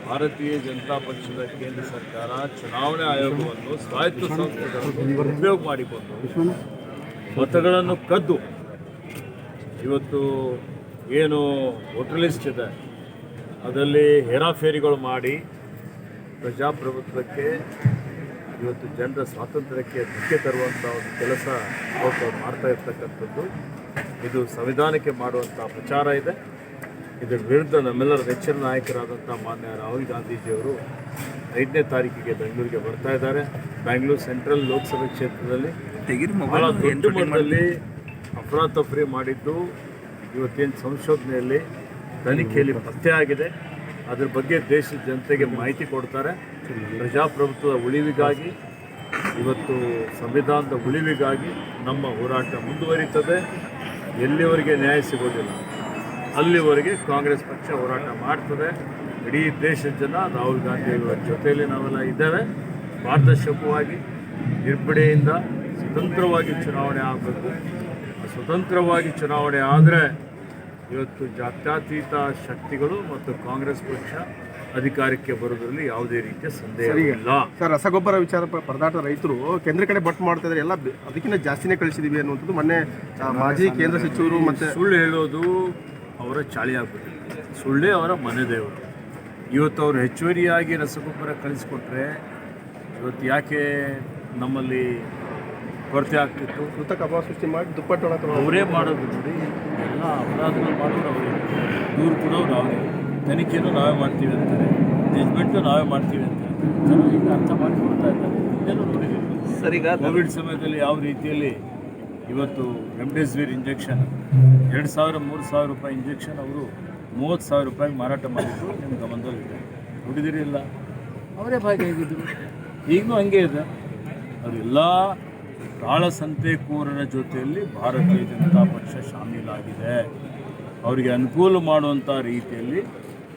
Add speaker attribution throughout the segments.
Speaker 1: ಭಾರತೀಯ ಜನತಾ ಪಕ್ಷದ ಕೇಂದ್ರ ಸರ್ಕಾರ ಚುನಾವಣಾ ಆಯೋಗವನ್ನು ಸ್ವಾಯತ್ತ ಸಂಸ್ಥೆಗಳನ್ನು ಉಪಯೋಗ ಮಾಡಿಕೊಂಡು ಮತಗಳನ್ನು ಕದ್ದು ಇವತ್ತು ಏನು ವೋಟರ್ ಲಿಸ್ಟ್ ಇದೆ ಅದರಲ್ಲಿ ಹೇರಾಫೇರಿಗಳು ಮಾಡಿ ಪ್ರಜಾಪ್ರಭುತ್ವಕ್ಕೆ ಇವತ್ತು ಜನರ ಸ್ವಾತಂತ್ರ್ಯಕ್ಕೆ ಧಕ್ಕೆ ತರುವಂಥ ಒಂದು ಕೆಲಸ ಇವತ್ತು ಮಾಡ್ತಾ ಇರ್ತಕ್ಕಂಥದ್ದು ಇದು ಸಂವಿಧಾನಕ್ಕೆ ಮಾಡುವಂಥ ಪ್ರಚಾರ ಇದೆ. ಇದರ ವಿರುದ್ಧ ನಮ್ಮೆಲ್ಲರ ನೆಚ್ಚಿನ ನಾಯಕರಾದಂಥ ಮಾನ್ಯ ರಾಹುಲ್ ಗಾಂಧೀಜಿಯವರು 5ನೇ ತಾರೀಕಿಗೆ ಬೆಂಗಳೂರಿಗೆ ಬರ್ತಾ ಇದ್ದಾರೆ. ಬೆಂಗಳೂರು ಸೆಂಟ್ರಲ್ ಲೋಕಸಭೆ ಕ್ಷೇತ್ರದಲ್ಲಿ ಬಹಳ ದೊಡ್ಡ ಮಟ್ಟದಲ್ಲಿ ಅಫರಾತಫರಿ ಮಾಡಿದ್ದು ಇವತ್ತೇನು ಸಂಶೋಧನೆಯಲ್ಲಿ ತನಿಖೆಯಲ್ಲಿ ಪತ್ತೆ ಆಗಿದೆ. ಅದರ ಬಗ್ಗೆ ದೇಶದ ಜನತೆಗೆ ಮಾಹಿತಿ ಕೊಡ್ತಾರೆ. ಪ್ರಜಾಪ್ರಭುತ್ವದ ಉಳಿವಿಗಾಗಿ ಇವತ್ತು ಸಂವಿಧಾನದ ಉಳಿವಿಗಾಗಿ ನಮ್ಮ ಹೋರಾಟ ಮುಂದುವರಿತದೆ. ಎಲ್ಲಿವರೆಗೆ ನ್ಯಾಯ ಸಿಗೋದಿಲ್ಲ ಅಲ್ಲಿವರೆಗೆ ಕಾಂಗ್ರೆಸ್ ಪಕ್ಷ ಹೋರಾಟ ಮಾಡ್ತದೆ. ಇಡೀ ದೇಶದ ಜನ ರಾಹುಲ್ ಗಾಂಧಿಯವರ ಜೊತೆಯಲ್ಲಿ ನಾವೆಲ್ಲ ಇದ್ದೇವೆ. ಪಾರದರ್ಶಕವಾಗಿ ನಿರ್ಭಡೆಯಿಂದ ಸ್ವತಂತ್ರವಾಗಿ ಚುನಾವಣೆ ಆಗಬೇಕು. ಸ್ವತಂತ್ರವಾಗಿ ಚುನಾವಣೆ ಆದರೆ ಇವತ್ತು ಜಾತ್ಯತೀತ ಶಕ್ತಿಗಳು ಮತ್ತು ಕಾಂಗ್ರೆಸ್ ಪಕ್ಷ ಅಧಿಕಾರಕ್ಕೆ ಬರೋದ್ರಲ್ಲಿ ಯಾವುದೇ ರೀತಿಯ ಸಂದೇಹ ಇಲ್ಲ.
Speaker 2: ಸರ್, ರಸಗೊಬ್ಬರ ವಿಚಾರ ಪರದಾಟ ರೈತರು ಕೇಂದ್ರ ಕಡೆ ಬಟ್ ಮಾಡ್ತಾ ಇದ್ದಾರೆ, ಎಲ್ಲ ಅದಕ್ಕಿಂತ ಜಾಸ್ತಿನೇ ಕಳಿಸಿದೀವಿ ಅನ್ನುವಂಥದ್ದು ಮೊನ್ನೆ ಮಾಜಿ ಕೇಂದ್ರ ಸಚಿವರು ಮತ್ತು
Speaker 1: ಸುಳ್ಳು ಹೇಳೋದು ಅವರ ಚಾಳಿ ಆಗ್ಬಿಟ್ಟಿದೆ. ಸುಳ್ಳೇ ಅವರ ಮನೆ ದೇವರು. ಇವತ್ತು ಅವರು ಹೆಚ್ಚುವರಿಯಾಗಿ ರಸಗೊಬ್ಬರ ಕಳಿಸ್ಕೊಟ್ರೆ ಇವತ್ತು ಯಾಕೆ ನಮ್ಮಲ್ಲಿ ಕೊರತೆ ಆಗ್ತಿತ್ತು?
Speaker 2: ಕೃತಕ ಅಭಾವ ಸೃಷ್ಟಿ ಮಾಡಿ ದುಪ್ಪಟ್ಟು
Speaker 1: ಅವರೇ ಮಾಡೋದು. ನೋಡಿ, ಎಲ್ಲ ಅಪರಾಧಗಳು ಮಾಡೋರು ಅವರೇ, ದೂರು ಕೊಡೋರು ಅವರೇ, ತನಿಖೆಯನ್ನು ನಾವೇ ಮಾಡ್ತೀವಿ ಅಂತಾರೆ, ಜಜ್ಮೆಂಟು ನಾವೇ ಮಾಡ್ತೀವಿ ಅಂತಾರೆ. ಈಗ ಅರ್ಥ ಮಾಡಿಕೊಡ್ತಾ ಇದ್ದಾರೆ. ಇನ್ನೇನು ನೋಡಿದ್ದೀವಿ
Speaker 3: ಸರ್. ಈಗ
Speaker 1: ಕೋವಿಡ್ ಸಮಯದಲ್ಲಿ ಯಾವ ರೀತಿಯಲ್ಲಿ ಇವತ್ತು ರೆಮ್ಡೆಸಿವಿರ್ ಇಂಜೆಕ್ಷನ್ 2,000-3,000 ರೂಪಾಯಿ ಇಂಜೆಕ್ಷನ್ ಅವರು 30,000 ರೂಪಾಯಿಗೆ ಮಾರಾಟ ಮಾಡಿದ್ರು. ನಿಮ್ಮ ಗಮನದಲ್ಲಿದೆ, ನೋಡಿದಿರಿ ಇಲ್ಲ? ಅವರೇ ಭಾಗಿಯಾಗಿದ್ದರು. ಈಗಲೂ ಹಂಗೆ ಇದೆ. ಅದೆಲ್ಲ ಕಾಳಸಂತೆಕೋರರ ಜೊತೆಯಲ್ಲಿ ಭಾರತೀಯ ಜನತಾ ಪಕ್ಷ ಶಾಮೀಲಾಗಿದೆ. ಅವರಿಗೆ ಅನುಕೂಲ ಮಾಡುವಂಥ ರೀತಿಯಲ್ಲಿ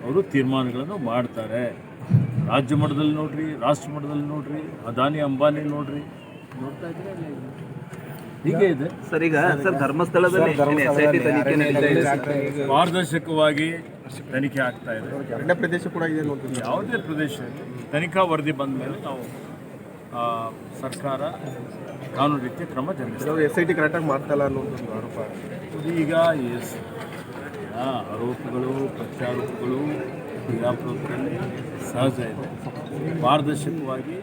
Speaker 1: ಅವರು ತೀರ್ಮಾನಗಳನ್ನು ಮಾಡ್ತಾರೆ. ರಾಜ್ಯ ಮಟ್ಟದಲ್ಲಿ ನೋಡ್ರಿ, ರಾಷ್ಟ್ರ ಮಟ್ಟದಲ್ಲಿ ನೋಡ್ರಿ, ಅದಾನಿ ಅಂಬಾನಿ ನೋಡ್ರಿ, ನೋಡ್ತಾ ಇದ್ರೆ ಹೀಗೆ ಇದೆ.
Speaker 3: ಸರ್, ಈಗ ಸರ್ ಧರ್ಮಸ್ಥಳದಲ್ಲಿ SIT ತನಿಖೆ ನಡೀತಾ ಇದೆ.
Speaker 1: ಪಾರದರ್ಶಕವಾಗಿ ತನಿಖೆ ಆಗ್ತಾ ಇದೆ.
Speaker 2: ಅರಣ್ಯ ಪ್ರದೇಶ ಕೂಡ ಇದೆ ಅನ್ನುವಂಥದ್ದು.
Speaker 1: ಯಾವುದೇ ಪ್ರದೇಶ ತನಿಖಾ ವರದಿ ಬಂದ ಮೇಲೆ ನಾವು ಸರ್ಕಾರ ಕಾನೂನು ರೀತಿಯ ಕ್ರಮ ಜರುಗಿಸ್ತೇವೆ.
Speaker 2: SIT ಕರೆಕ್ಟಾಗಿ ಮಾಡ್ತಾ ಇಲ್ಲ ಅನ್ನುವಂಥದ್ದು ಆರೋಪ.
Speaker 1: ಈಗ ಆರೋಪಗಳು ಪ್ರತ್ಯಾರೋಪಗಳು ಪ್ರಜಾಪ್ರಭುತ್ವದಲ್ಲಿ ಸಹಜ ಇದೆ. ಪಾರದರ್ಶಕವಾಗಿ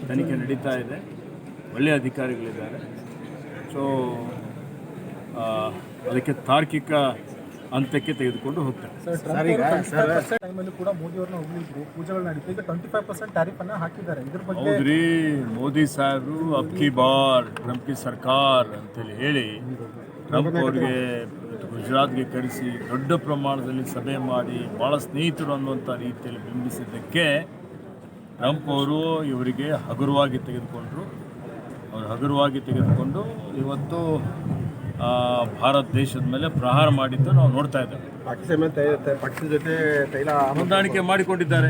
Speaker 1: ತನಿಖೆ ನಡೀತಾ ಇದೆ. ಒಳ್ಳೆಯ ಅಧಿಕಾರಿಗಳಿದ್ದಾರೆ. ಸೊ ಅದಕ್ಕೆ ತಾರ್ಕಿಕ ಹಂತಕ್ಕೆ ತೆಗೆದುಕೊಂಡು ಹೋಗ್ತಾರೆ.
Speaker 4: ಟೈಮಲ್ಲಿ ಕೂಡ ಮೋದಿಯವ್ರನ್ನ ಹೋಗಿದ್ರು, ಪೂಜೆಗಳು ನಡೀತು. ಈಗ 25% ಟ್ಯಾರಿಫ್ ಅನ್ನ ಹಾಕಿದ್ದಾರೆ. ಇದ್ರ ಬಗ್ಗೆ
Speaker 1: ಹೌದ್ರಿ, ಮೋದಿ ಸಾಹೇಬರು ಅಬ್ಕಿ ಬಾರ್ ಟ್ರಂಪ್ ಕಿ ಸರ್ಕಾರ್ ಅಂತೇಳಿ ಹೇಳಿ ಟ್ರಂಪ್ ಅವ್ರಿಗೆ ಗುಜರಾತ್ಗೆ ಕರೆಸಿ ದೊಡ್ಡ ಪ್ರಮಾಣದಲ್ಲಿ ಸಭೆ ಮಾಡಿ ಭಾಳ ಸ್ನೇಹಿತರು ಅನ್ನುವಂಥ ರೀತಿಯಲ್ಲಿ ಬಿಂಬಿಸಿದ್ದಕ್ಕೆ ಟ್ರಂಪ್ ಅವರು ಇವರಿಗೆ ಹಗುರವಾಗಿ ತೆಗೆದುಕೊಂಡರು. ಅವರು ಹಗುರವಾಗಿ ತೆಗೆದುಕೊಂಡು ಇವತ್ತು ಭಾರತ ದೇಶದ ಮೇಲೆ ಪ್ರಹಾರ ಮಾಡಿದ್ದು ನಾವು ನೋಡ್ತಾ ಇದ್ದೇವೆ.
Speaker 2: ಪಕ್ಷದ ಜೊತೆ ತೈಲ
Speaker 1: ಹೊಂದಾಣಿಕೆ ಮಾಡಿಕೊಂಡಿದ್ದಾರೆ.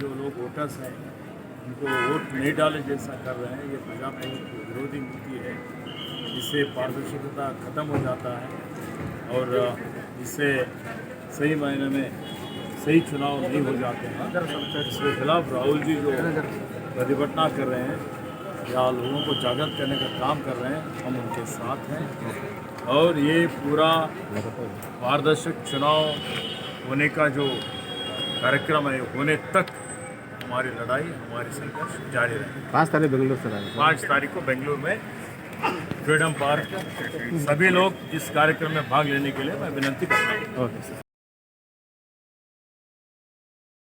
Speaker 1: जो लोग वोटर्स हैं उनको वोट नहीं डाले जैसा कर रहे हैं, ये प्रजातंत्र विरोधी नीति है. इससे पारदर्शिता खत्म हो जाता है और इससे सही मायने में सही चुनाव नहीं हो जाते हैं. इसके खिलाफ राहुल जी जो प्रतिभटना कर रहे हैं या लोगों को जागृत करने का काम कर रहे हैं, हम उनके साथ हैं. और ये पूरा पारदर्शक चुनाव होने का जो कार्यक्रम है होने तक हमारी लड़ाई, हमारी संघर्ष जारी रहेगी.
Speaker 2: 5 तारीख बेंगलुरु से
Speaker 1: 5 तारीख को बेंगलुरु में फ्रीडम पार्क सभी लोग इस कार्यक्रम में भाग लेने के लिए मैं विनंती करता हूँ.
Speaker 2: Okay sir.